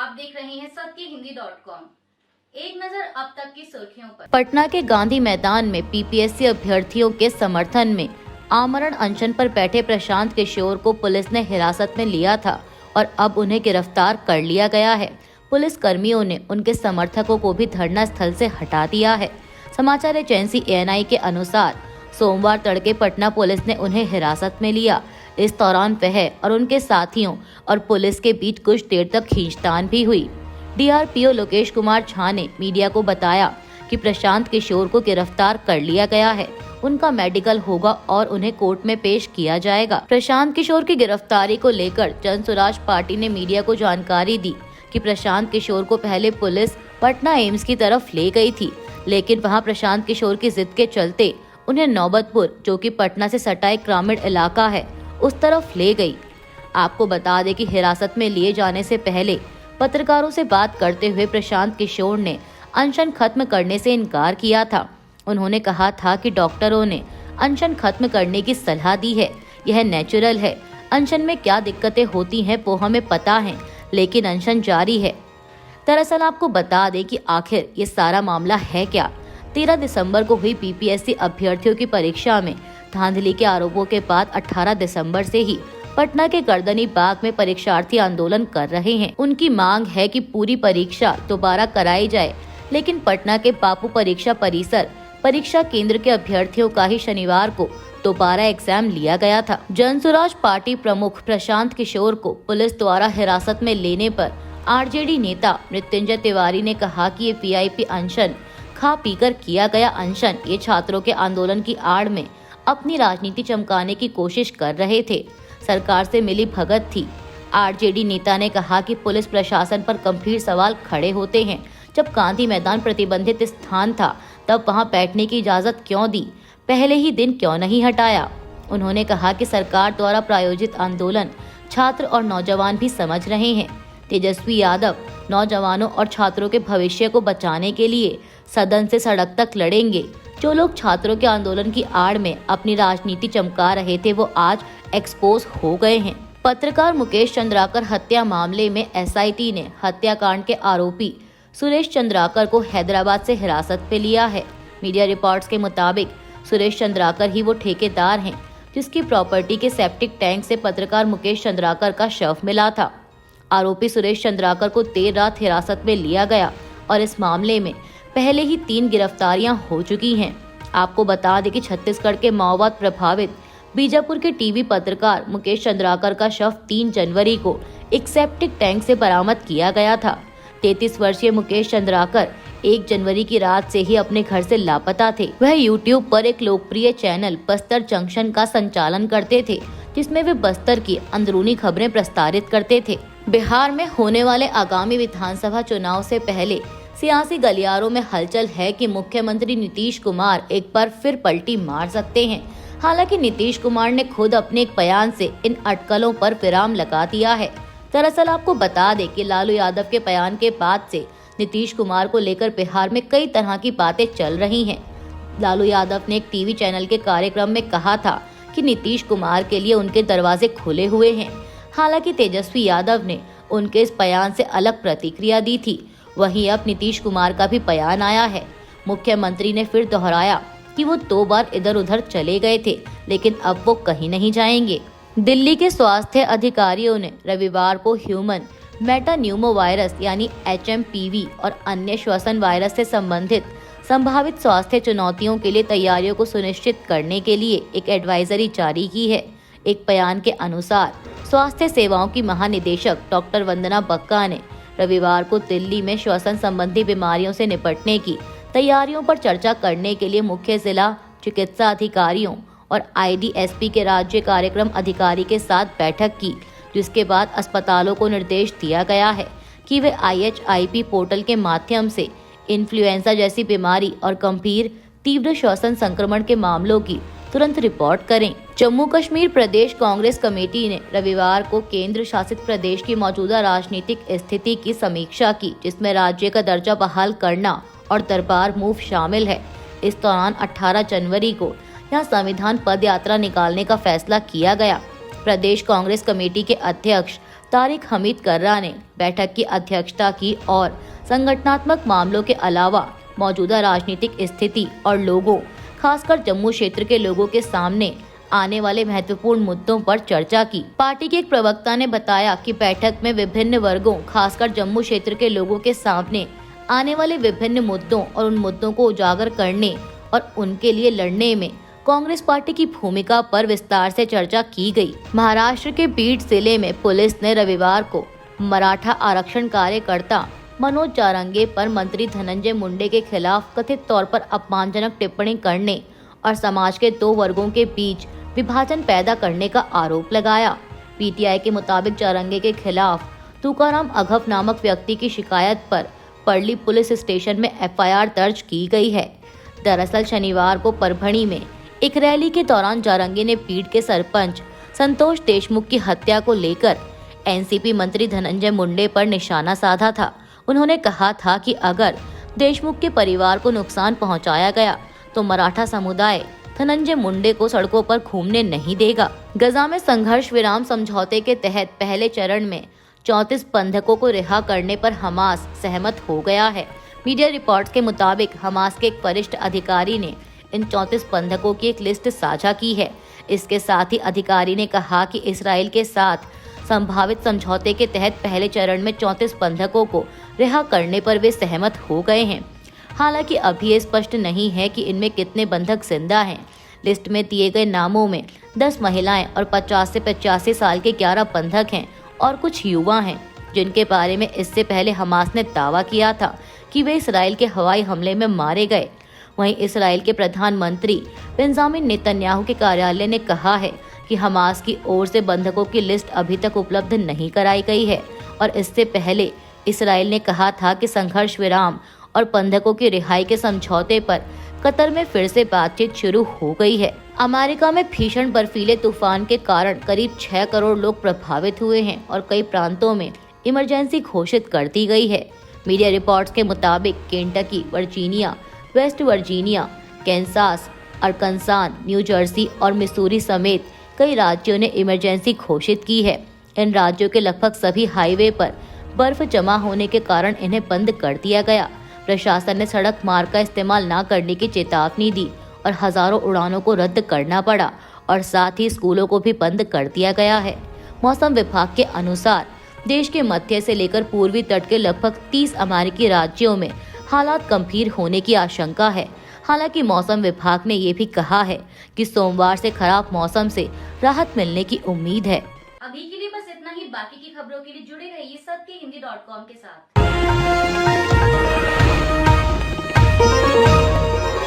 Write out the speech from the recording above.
आप देख रहे हैं सत्यहिंदी.com। एक नजर अब तक की सुर्खियों पर। पटना के गांधी मैदान में पीपीएससी अभ्यर्थियों के समर्थन में आमरण अनशन पर बैठे प्रशांत किशोर को पुलिस ने हिरासत में लिया था और अब उन्हें गिरफ्तार कर लिया गया है। पुलिस कर्मियों ने उनके समर्थकों को भी धरना स्थल से हटा दिया है। समाचार एजेंसी ANI के अनुसार सोमवार तड़के पटना पुलिस ने उन्हें हिरासत में लिया। इस दौरान वह और उनके साथियों और पुलिस के बीच कुछ देर तक खींचतान भी हुई। DRPO लोकेश कुमार झा ने मीडिया को बताया कि प्रशांत किशोर को गिरफ्तार कर लिया गया है। उनका मेडिकल होगा और उन्हें कोर्ट में पेश किया जाएगा। प्रशांत किशोर की गिरफ्तारी को लेकर जन स्वराज पार्टी ने मीडिया को जानकारी दी कि प्रशांत किशोर को पहले पुलिस पटना एम्स की तरफ ले गई थी, लेकिन वहां प्रशांत किशोर की जिद के चलते उन्हें नौबतपुर, जो कि पटना से सटा एक ग्रामीण इलाका है, उस तरफ ले गई। आपको बता दें कि हिरासत में लिए जाने से पहले पत्रकारों से बात करते हुए प्रशांत किशोर ने अनशन खत्म करने से इनकार किया था। उन्होंने कहा था कि डॉक्टरों ने अनशन खत्म करने की सलाह दी है, यह नेचुरल है। अनशन में क्या दिक्कतें होती हैं वो हमें पता है, लेकिन अनशन जारी है। दरअसल आपको बता दें कि आखिर ये सारा मामला है क्या। 13 दिसंबर को हुई पीपीएससी अभ्यर्थियों की परीक्षा में धांधली के आरोपों के बाद 18 दिसंबर से ही पटना के गर्दनी बाग में परीक्षार्थी आंदोलन कर रहे हैं। उनकी मांग है कि पूरी परीक्षा दोबारा कराई जाए, लेकिन पटना के बापू परीक्षा परिसर परीक्षा केंद्र के अभ्यर्थियों का ही शनिवार को दोबारा एग्जाम लिया गया था। जन स्वराज पार्टी प्रमुख प्रशांत किशोर को पुलिस द्वारा हिरासत में लेने पर RJD नेता मृत्युंजय तिवारी ने कहा कि ये VIP अनशन खा पीकर किया गया अनशन ये छात्रों के आंदोलन की आड़ में अपनी राजनीति चमकाने की कोशिश कर रहे थे। सरकार से मिली भगत थी। RJD नेता ने कहा कि पुलिस प्रशासन पर गंभीर सवाल खड़े होते हैं। जब गांधी मैदान प्रतिबंधित स्थान था तब वहां बैठने की इजाजत क्यों दी, पहले ही दिन क्यों नहीं हटाया। उन्होंने कहा कि सरकार द्वारा प्रायोजित आंदोलन छात्र और नौजवान भी समझ रहे हैं। तेजस्वी यादव नौजवानों और छात्रों के भविष्य को बचाने के लिए सदन से सड़क तक लड़ेंगे। जो लोग छात्रों के आंदोलन की आड़ में अपनी राजनीति चमका रहे थे वो आज एक्सपोज हो गए हैं। पत्रकार मुकेश चंद्राकर हत्या मामले में SIT ने हत्याकांड के आरोपी सुरेश चंद्राकर को हैदराबाद से हिरासत में लिया है। मीडिया रिपोर्ट्स के मुताबिक सुरेश चंद्राकर ही वो ठेकेदार हैं जिसकी प्रॉपर्टी के सेप्टिक टैंक से पत्रकार मुकेश चंद्राकर का शव मिला था। आरोपी सुरेश चंद्राकर को देर रात हिरासत में लिया गया और इस मामले में पहले ही 3 गिरफ्तारियां हो चुकी हैं। आपको बता दें कि छत्तीसगढ़ के माओवाद प्रभावित बीजापुर के टीवी पत्रकार मुकेश चंद्राकर का शव 3 जनवरी को एक सेप्टिक टैंक से बरामद किया गया था। 33 वर्षीय मुकेश चंद्राकर 1 जनवरी की रात से ही अपने घर से लापता थे। वह YouTube पर एक लोकप्रिय चैनल बस्तर जंक्शन का संचालन करते थे, जिसमें वे बस्तर की अंदरूनी खबरें प्रसारित करते थे। बिहार में होने वाले आगामी विधानसभा चुनाव से पहले सियासी गलियारों में हलचल है कि मुख्यमंत्री नीतीश कुमार एक बार फिर पलटी मार सकते हैं। हालांकि नीतीश कुमार ने खुद अपने एक बयान से इन अटकलों पर विराम लगा दिया है। दरअसल आपको बता दें कि लालू यादव के बयान के बाद से नीतीश कुमार को लेकर बिहार में कई तरह की बातें चल रही हैं। लालू यादव ने एक टीवी चैनल के कार्यक्रम में कहा था कि नीतीश कुमार के लिए उनके दरवाजे खुले हुए हैं। हालांकि तेजस्वी यादव ने उनके इस बयान से अलग प्रतिक्रिया दी थी। वहीं अब नीतीश कुमार का भी बयान आया है। मुख्यमंत्री ने फिर दोहराया कि वो 2 बार इधर उधर चले गए थे, लेकिन अब वो कहीं नहीं जाएंगे। दिल्ली के स्वास्थ्य अधिकारियों ने रविवार को ह्यूमन मेटान्यूमोवायरस यानी HMPV और अन्य श्वसन वायरस से संबंधित संभावित स्वास्थ्य चुनौतियों के लिए तैयारियों को सुनिश्चित करने के लिए एक एडवाइजरी जारी की है। एक बयान के अनुसार स्वास्थ्य सेवाओं की महानिदेशक डॉक्टर वंदना बक्का ने रविवार को दिल्ली में श्वसन संबंधी बीमारियों से निपटने की तैयारियों पर चर्चा करने के लिए मुख्य जिला चिकित्सा अधिकारियों और IDSP के राज्य कार्यक्रम अधिकारी के साथ बैठक की, जिसके बाद अस्पतालों को निर्देश दिया गया है कि वे IHIP पोर्टल के माध्यम से इन्फ्लुएंजा जैसी बीमारी और गंभीर तीव्र श्वसन संक्रमण के मामलों की तुरंत रिपोर्ट करें। जम्मू कश्मीर प्रदेश कांग्रेस कमेटी ने रविवार को केंद्र शासित प्रदेश की मौजूदा राजनीतिक स्थिति की समीक्षा की, जिसमें राज्य का दर्जा बहाल करना और दरबार मूव शामिल है। इस दौरान 18 जनवरी को यहां संविधान पद यात्रा निकालने का फैसला किया गया। प्रदेश कांग्रेस कमेटी के अध्यक्ष तारिक हमीद कर्रा ने बैठक की अध्यक्षता की और संगठनात्मक मामलों के अलावा मौजूदा राजनीतिक स्थिति और लोगों, खासकर जम्मू क्षेत्र के लोगों के सामने आने वाले महत्वपूर्ण मुद्दों पर चर्चा की। पार्टी के एक प्रवक्ता ने बताया कि बैठक में विभिन्न वर्गों, खासकर जम्मू क्षेत्र के लोगों के सामने आने वाले विभिन्न मुद्दों और उन मुद्दों को उजागर करने और उनके लिए लड़ने में कांग्रेस पार्टी की भूमिका पर विस्तार से चर्चा की गई। महाराष्ट्र के बीड जिले में पुलिस ने रविवार को मराठा आरक्षण कार्यकर्ता मनोज जारंगे पर मंत्री धनंजय मुंडे के खिलाफ कथित तौर पर अपमानजनक टिप्पणी करने और समाज के दो वर्गों के बीच विभाजन पैदा करने का आरोप लगाया। पीटीआई के मुताबिक जारंगे के खिलाफ तुकाराम अघव नामक व्यक्ति की शिकायत पर पर्ली पुलिस स्टेशन में एफआईआर दर्ज की गई है। दरअसल शनिवार को परभणी में एक रैली के दौरान जारंगे ने बीड के सरपंच संतोष देशमुख की हत्या को लेकर एनसीपी मंत्री धनंजय मुंडे पर निशाना साधा था। उन्होंने कहा था कि अगर देशमुख के परिवार को नुकसान पहुंचाया गया तो मराठा समुदाय धनंजय मुंडे को सड़कों पर घूमने नहीं देगा। गजा में संघर्ष विराम समझौते के तहत पहले चरण में 34 बंधकों को रिहा करने पर हमास सहमत हो गया है। मीडिया रिपोर्ट्स के मुताबिक हमास के एक वरिष्ठ अधिकारी ने इन 34 बंधकों की एक लिस्ट साझा की है। इसके साथ ही अधिकारी ने कहा कि इसराइल के साथ संभावित समझौते के तहत पहले चरण में 34 बंधकों को रिहा करने पर वे सहमत हो गए हैं। हालांकि अभी ये स्पष्ट नहीं है कि इनमें कितने बंधक जिंदा हैं। लिस्ट में दिए गए नामों में 10 महिलाएं और 50 से 85 साल के 11 बंधक हैं और कुछ युवा हैं, जिनके बारे में इससे पहले हमास ने दावा किया था कि वे इसराइल के हवाई हमले में मारे गए। वहीं इसराइल के प्रधानमंत्री बेंजामिन नेतन्याहू के कार्यालय ने कहा है कि हमास की ओर से बंधकों की लिस्ट अभी तक उपलब्ध नहीं कराई गई है और इससे पहले इसराइल ने कहा था कि संघर्ष विराम और बंधकों की रिहाई के समझौते पर कतर में फिर से बातचीत शुरू हो गई है। अमेरिका में भीषण बर्फीले तूफान के कारण करीब 6 करोड़ लोग प्रभावित हुए हैं और कई प्रांतों में इमरजेंसी घोषित कर दी गई है। मीडिया रिपोर्ट्स के मुताबिक Kentucky, Virginia, West Virginia, Kansas, अरकानसास, new Jersey और मिसूरी समेत कई राज्यों ने इमरजेंसी घोषित की है। इन राज्यों के लगभग सभी हाईवे पर बर्फ जमा होने के कारण इन्हें बंद कर दिया गया। प्रशासन ने सड़क मार्ग का इस्तेमाल न करने की चेतावनी दी और हजारों उड़ानों को रद्द करना पड़ा और साथ ही स्कूलों को भी बंद कर दिया गया है। मौसम विभाग के अनुसार देश के मध्य से लेकर पूर्वी तट के लगभग 30 अमेरिकी राज्यों में हालात गंभीर होने की आशंका है। हालांकि मौसम विभाग ने ये भी कहा है कि सोमवार से खराब मौसम से राहत मिलने की उम्मीद है। अभी के लिए बस इतना ही। बाकी की खबरों के लिए जुड़े रहिए सत्य हिंदी.com के साथ।